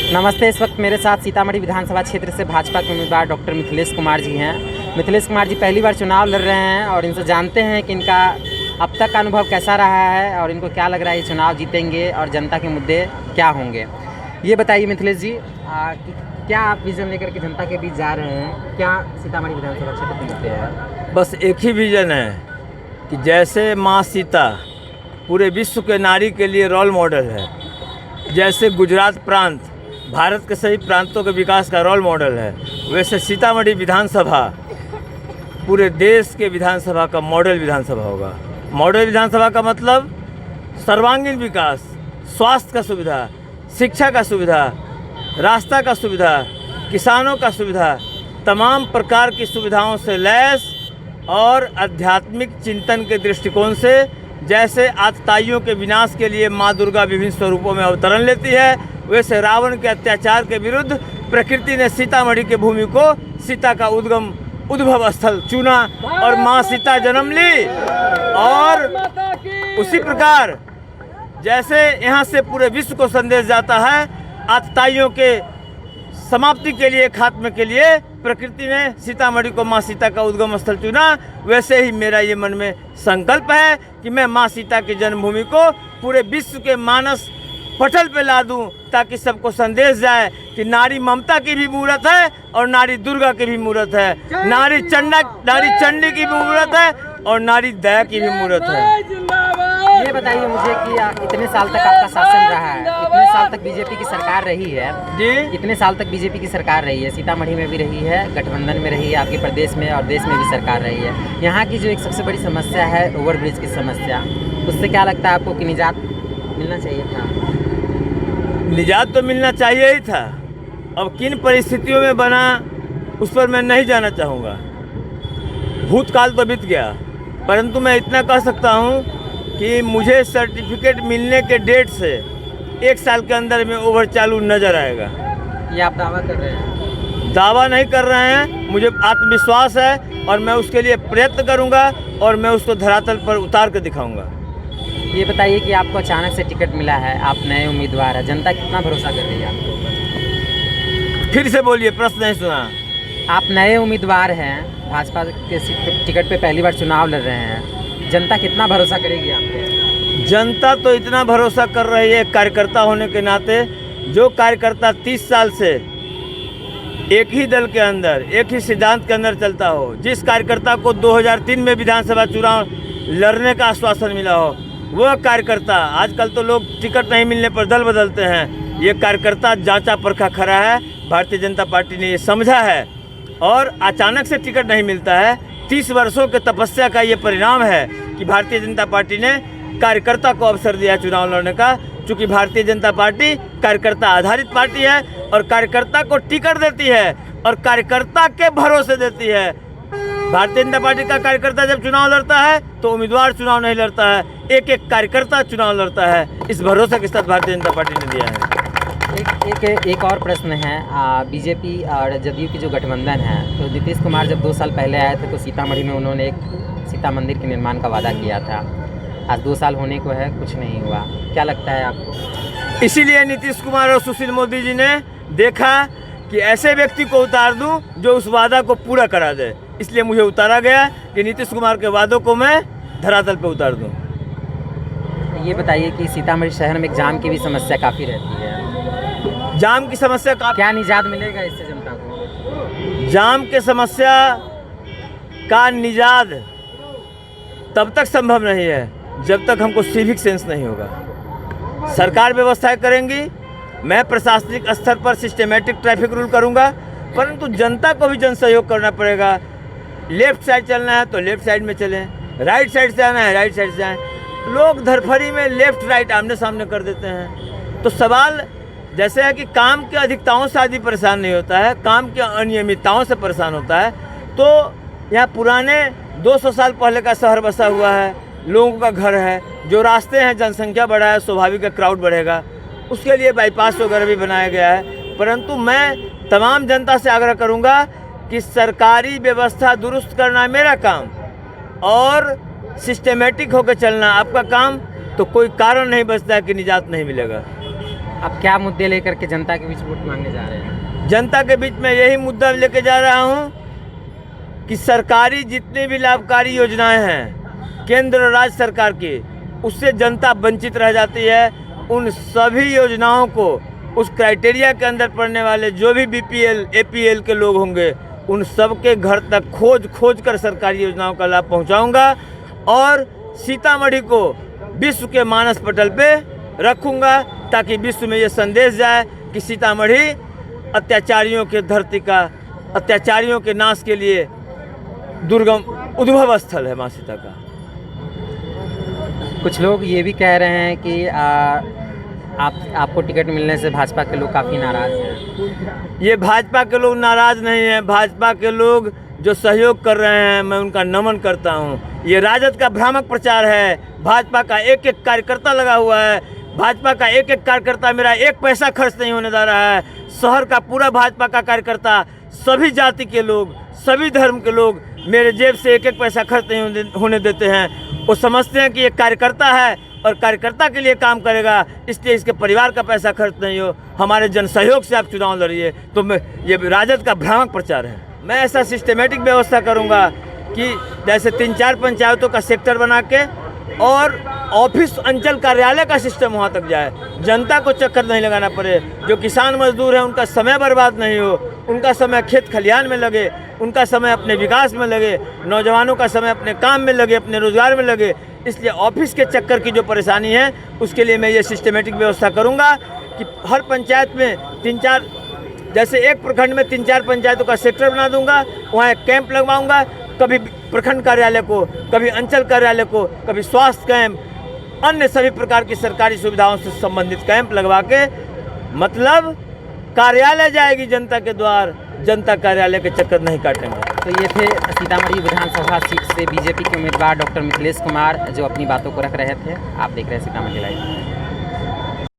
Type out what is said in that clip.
नमस्ते। इस वक्त मेरे साथ सीतामढ़ी विधानसभा क्षेत्र से भाजपा के उम्मीदवार डॉक्टर मिथिलेश कुमार जी हैं। मिथिलेश कुमार जी पहली बार चुनाव लड़ रहे हैं और इनसे जानते हैं कि इनका अब तक का अनुभव कैसा रहा है और इनको क्या लग रहा है ये चुनाव जीतेंगे और जनता के मुद्दे क्या होंगे। ये बताइए मिथिलेश जी, कि क्या आप विजन लेकर के जनता के बीच जा रहे हैं? क्या सीतामढ़ी विधानसभा क्षेत्र जीतते हैं? बस एक ही विजन है कि जैसे माँ सीता पूरे विश्व के नारी के लिए रोल मॉडल है, जैसे गुजरात प्रांत भारत के सभी प्रांतों के विकास का रोल मॉडल है, वैसे सीतामढ़ी विधानसभा पूरे देश के विधानसभा का मॉडल विधानसभा होगा। मॉडल विधानसभा का मतलब सर्वांगीण विकास, स्वास्थ्य का सुविधा, शिक्षा का सुविधा, रास्ता का सुविधा, किसानों का सुविधा, तमाम प्रकार की सुविधाओं से लैस और आध्यात्मिक चिंतन के दृष्टिकोण से जैसे आतताइयों के विनाश के लिए माँ दुर्गा विभिन्न स्वरूपों में अवतरण लेती है, वैसे रावण के अत्याचार के विरुद्ध प्रकृति ने सीतामढ़ी के भूमि को सीता का उद्भव स्थल चुना और माँ सीता जन्म ली। और उसी प्रकार जैसे यहाँ से पूरे विश्व को संदेश जाता है आतताइयों के समाप्ति के लिए, खात्मे के लिए प्रकृति ने सीतामढ़ी को माँ सीता का उद्गम स्थल चुना, वैसे ही मेरा ये मन में संकल्प है कि मैं माँ सीता की जन्मभूमि को पूरे विश्व के मानस पटल पे ला दूं, ताकि सबको संदेश जाए कि नारी ममता की भी मूर्त है और नारी दुर्गा की भी मूर्त है, नारी चंडी की भी मूर्त है और नारी दया की भी मूर्त है। ये बताइए मुझे कि इतने साल तक आपका शासन रहा है, इतने साल तक बीजेपी की सरकार रही है जी, इतने साल तक बीजेपी की सरकार रही है, सीतामढ़ी में भी रही है, गठबंधन में रही है, आपके प्रदेश में और देश में भी सरकार रही है। यहाँ की जो एक सबसे बड़ी समस्या है ओवरब्रिज की समस्या, उससे क्या लगता है आपको कि निजात मिलना चाहिए था? निजात तो मिलना चाहिए ही था। अब किन परिस्थितियों में बना उस पर मैं नहीं जाना चाहूँगा, भूतकाल तो बीत गया, परंतु मैं इतना कह सकता हूँ कि मुझे सर्टिफिकेट मिलने के डेट से 1 साल के अंदर में ओवर चालू नज़र आएगा। ये आप दावा कर रहे हैं? दावा नहीं कर रहे हैं, मुझे आत्मविश्वास है और मैं उसके लिए प्रयत्न करूँगा और मैं उसको धरातल पर उतार कर दिखाऊँगा। ये बताइए कि आपको अचानक से टिकट मिला है, आप नए उम्मीदवार हैं, जनता कितना भरोसा कर रही है आपके ऊपर? फिर से बोलिए, प्रश्न नहीं सुना। आप नए उम्मीदवार हैं, भाजपा के टिकट पे पहली बार चुनाव लड़ रहे हैं, जनता कितना भरोसा करेगी आप पे? जनता तो इतना भरोसा कर रही है कार्यकर्ता होने के नाते। जो कार्यकर्ता 30 साल से एक ही दल के अंदर, एक ही सिद्धांत के अंदर चलता हो, जिस कार्यकर्ता को 2003 में विधानसभा चुनाव लड़ने का आश्वासन मिला हो, वो कार्यकर्ता, आजकल तो लोग टिकट नहीं मिलने पर दल बदलते हैं, ये कार्यकर्ता जांचा परखा खड़ा है। भारतीय जनता पार्टी ने ये समझा है और अचानक से टिकट नहीं मिलता है। 30 वर्षों के तपस्या का ये परिणाम है कि भारतीय जनता पार्टी ने कार्यकर्ता को अवसर दिया चुनाव लड़ने का। चूँकि भारतीय जनता पार्टी कार्यकर्ता आधारित पार्टी है और कार्यकर्ता को टिकट देती है और कार्यकर्ता के भरोसे देती है। भारतीय जनता पार्टी का कार्यकर्ता जब चुनाव लड़ता है तो उम्मीदवार चुनाव नहीं लड़ता है, एक एक कार्यकर्ता चुनाव लड़ता है। इस भरोसे के साथ भारतीय जनता पार्टी ने दिया है। एक और प्रश्न है, बीजेपी और जदयू की जो गठबंधन है, तो नीतीश कुमार जब 2 साल पहले आए थे तो सीतामढ़ी में उन्होंने एक सीता मंदिर के निर्माण का वादा किया था। आज 2 साल होने को है, कुछ नहीं हुआ, क्या लगता है आपको? इसीलिए नीतीश कुमार और सुशील मोदी जी ने देखा कि ऐसे व्यक्ति को उतार दूं जो उस वादा को पूरा करा दे, इसलिए मुझे उतारा गया कि नीतीश कुमार के वादों को मैं धरातल पर उतार दूं। ये बताइए कि सीतामढ़ी शहर में जाम की भी समस्या काफ़ी रहती है, जाम की समस्या का क्या निजात मिलेगा इससे जनता को? जाम के समस्या का निजात तब तक संभव नहीं है जब तक हमको सिविक सेंस नहीं होगा। सरकार व्यवस्थाएं करेंगी, मैं प्रशासनिक स्तर पर सिस्टमेटिक ट्रैफिक रूल करूंगा, परंतु जनता को भी जन सहयोग करना पड़ेगा। लेफ्ट साइड चलना है तो लेफ्ट साइड में चलें, राइट साइड से आना है राइट साइड से आएँ। लोग धरफड़ी में लेफ्ट राइट आमने सामने कर देते हैं। तो सवाल जैसे है कि काम की अधिकताओं से आदमी परेशान नहीं होता है, काम की अनियमितताओं से परेशान होता है। तो यहाँ पुराने 200 साल पहले का शहर बसा हुआ है, लोगों का घर है, जो रास्ते हैं, जनसंख्या बढ़ा है, स्वाभाविक है क्राउड बढ़ेगा, उसके लिए बाईपास वगैरह भी बनाया गया है। परंतु मैं तमाम जनता से आग्रह करूँगा कि सरकारी व्यवस्था दुरुस्त करना मेरा काम और सिस्टमेटिक होकर चलना आपका काम। तो कोई कारण नहीं बचता है कि निजात नहीं मिलेगा। अब क्या मुद्दे लेकर के जनता के बीच वोट मांगने जा रहे हैं? जनता के बीच में यही मुद्दा लेके जा रहा हूँ कि सरकारी जितनी भी लाभकारी योजनाएं हैं केंद्र और राज्य सरकार की, उससे जनता वंचित रह जाती है। उन सभी योजनाओं को उस क्राइटेरिया के अंदर पड़ने वाले जो भी बीपीएल एपीएल के लोग होंगे उन सबके घर तक खोज कर सरकारी योजनाओं का लाभ पहुंचाऊंगा और सीतामढ़ी को विश्व के मानस पटल पे रखूंगा, ताकि विश्व में ये संदेश जाए कि सीतामढ़ी अत्याचारियों के धरती का, अत्याचारियों के नाश के लिए दुर्गम उद्भव स्थल है माँ सीता का। कुछ लोग ये भी कह रहे हैं कि आपको टिकट मिलने से भाजपा के लोग काफ़ी नाराज़ हैं। ये भाजपा के लोग नाराज़ नहीं हैं। भाजपा के लोग जो सहयोग कर रहे हैं मैं उनका नमन करता हूं। ये राजद का भ्रामक प्रचार है। भाजपा का एक एक कार्यकर्ता लगा हुआ है। भाजपा का एक एक कार्यकर्ता मेरा एक पैसा खर्च नहीं होने दे रहा है। शहर का पूरा भाजपा का कार्यकर्ता, सभी जाति के लोग, सभी धर्म के लोग मेरे जेब से एक एक पैसा खर्च नहीं होने देते हैं। वो समझते हैं कि ये कार्यकर्ता है और कार्यकर्ता के लिए काम करेगा, इसलिए इसके परिवार का पैसा खर्च नहीं हो। हमारे जन सहयोग से आप चुनाव लड़िए। तो ये राजद का भ्रामक प्रचार है। मैं ऐसा सिस्टमेटिक व्यवस्था करूंगा कि जैसे 3-4 पंचायतों का सेक्टर बना के और ऑफिस अंचल कार्यालय का सिस्टम वहाँ तक जाए, जनता को चक्कर नहीं लगाना पड़े। जो किसान मजदूर हैं उनका समय बर्बाद नहीं हो, उनका समय खेत खलिहान में लगे, उनका समय अपने विकास में लगे, नौजवानों का समय अपने काम में लगे, अपने रोजगार में लगे। इसलिए ऑफिस के चक्कर की जो परेशानी है उसके लिए मैं ये सिस्टमेटिक व्यवस्था करूँगा कि हर पंचायत में 3-4, जैसे एक प्रखंड में 3-4 पंचायतों का सेक्टर बना दूंगा, वहाँ एक कैंप लगवाऊंगा, कभी प्रखंड कार्यालय को, कभी अंचल कार्यालय को, कभी स्वास्थ्य कैंप, अन्य सभी प्रकार की सरकारी सुविधाओं से संबंधित कैंप लगवा के, मतलब कार्यालय जाएगी जनता के द्वार, जनता कार्यालय के चक्कर नहीं काटेंगे। तो ये थे सीतामढ़ी विधानसभा सीट से बीजेपी के उम्मीदवार डॉक्टर मिथिलेश कुमार जो अपनी बातों को रख रहे थे। आप देख रहे हैं सीतामढ़ी लाइव।